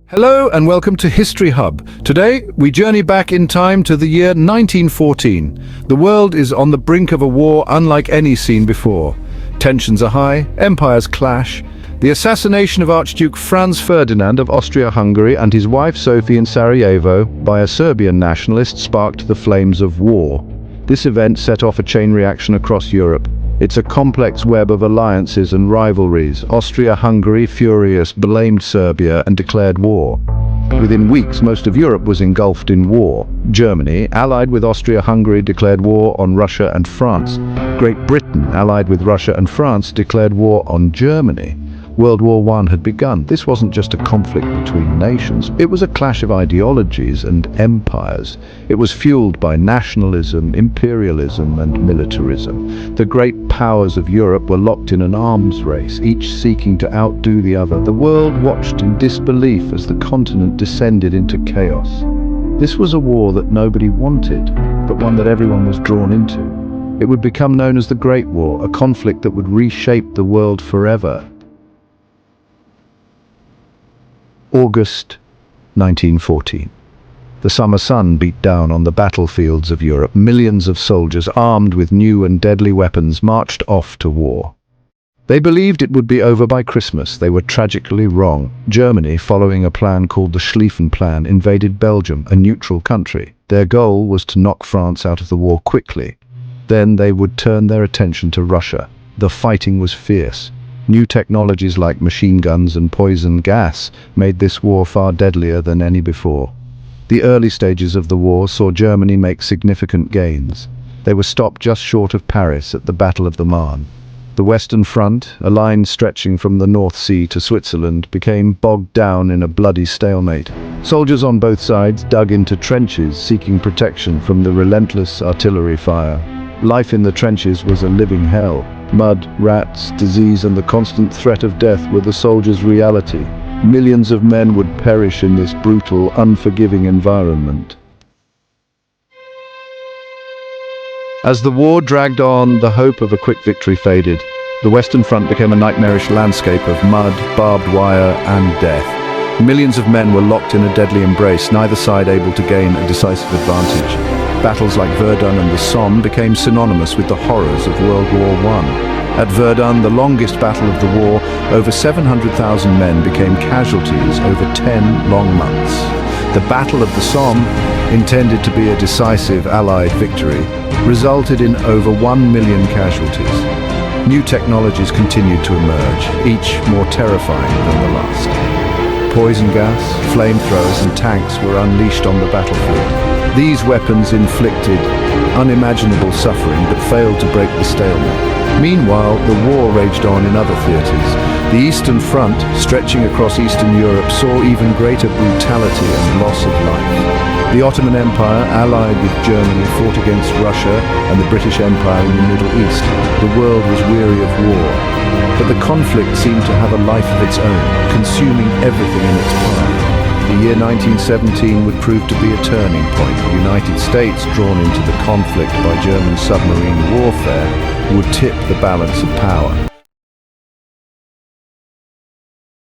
Hello and welcome to History Hub. Today, we journey back in time to the year 1914. The world is on the brink of a war unlike any seen before. Tensions are high, empires clash. The assassination of Archduke Franz Ferdinand of Austria-Hungary and his wife Sophie in Sarajevo by a Serbian nationalist sparked the flames of war. This event set off a chain reaction across Europe. It's a complex web of alliances and rivalries. Austria-Hungary, furious, blamed Serbia and declared war. Within weeks, most of Europe was engulfed in war. Germany, allied with Austria-Hungary, declared war on Russia and France. Great Britain, allied with Russia and France, declared war on Germany. World War I had begun. This wasn't just a conflict between nations. It was a clash of ideologies and empires. It was fueled by nationalism, imperialism, and militarism. The great powers of Europe were locked in an arms race, each seeking to outdo the other. The world watched in disbelief as the continent descended into chaos. This was a war that nobody wanted, but one that everyone was drawn into. It would become known as the Great War, a conflict that would reshape the world forever. August 1914. The summer sun beat down on the battlefields of Europe. Millions of soldiers, armed with new and deadly weapons, marched off to war. They believed it would be over by Christmas. They were tragically wrong. Germany, following a plan called the Schlieffen Plan, invaded Belgium, a neutral country. Their goal was to knock France out of the war quickly. Then they would turn their attention to Russia. The fighting was fierce. New technologies like machine guns and poison gas made this war far deadlier than any before. The early stages of the war saw Germany make significant gains. They were stopped just short of Paris at the Battle of the Marne. The Western Front, a line stretching from the North Sea to Switzerland, became bogged down in a bloody stalemate. Soldiers on both sides dug into trenches, seeking protection from the relentless artillery fire. Life in the trenches was a living hell. Mud, rats, disease, and the constant threat of death were the soldiers' reality. Millions of men would perish in this brutal, unforgiving environment. As the war dragged on, the hope of a quick victory faded. The Western Front became a nightmarish landscape of mud, barbed wire, and death. Millions of men were locked in a deadly embrace, neither side able to gain a decisive advantage. Battles like Verdun and the Somme became synonymous with the horrors of World War I. At Verdun, the longest battle of the war, over 700,000 men became casualties over 10 long months. The Battle of the Somme, intended to be a decisive Allied victory, resulted in over 1 million casualties. New technologies continued to emerge, each more terrifying than the last. Poison gas, flamethrowers, and tanks were unleashed on the battlefield. These weapons inflicted unimaginable suffering but failed to break the stalemate. Meanwhile, the war raged on in other theatres. The Eastern Front, stretching across Eastern Europe, saw even greater brutality and loss of life. The Ottoman Empire, allied with Germany, fought against Russia and the British Empire in the Middle East. The world was weary of war, but the conflict seemed to have a life of its own, consuming everything in its path. The year 1917 would prove to be a turning point. The United States, drawn into the conflict by German submarine warfare, would tip the balance of power.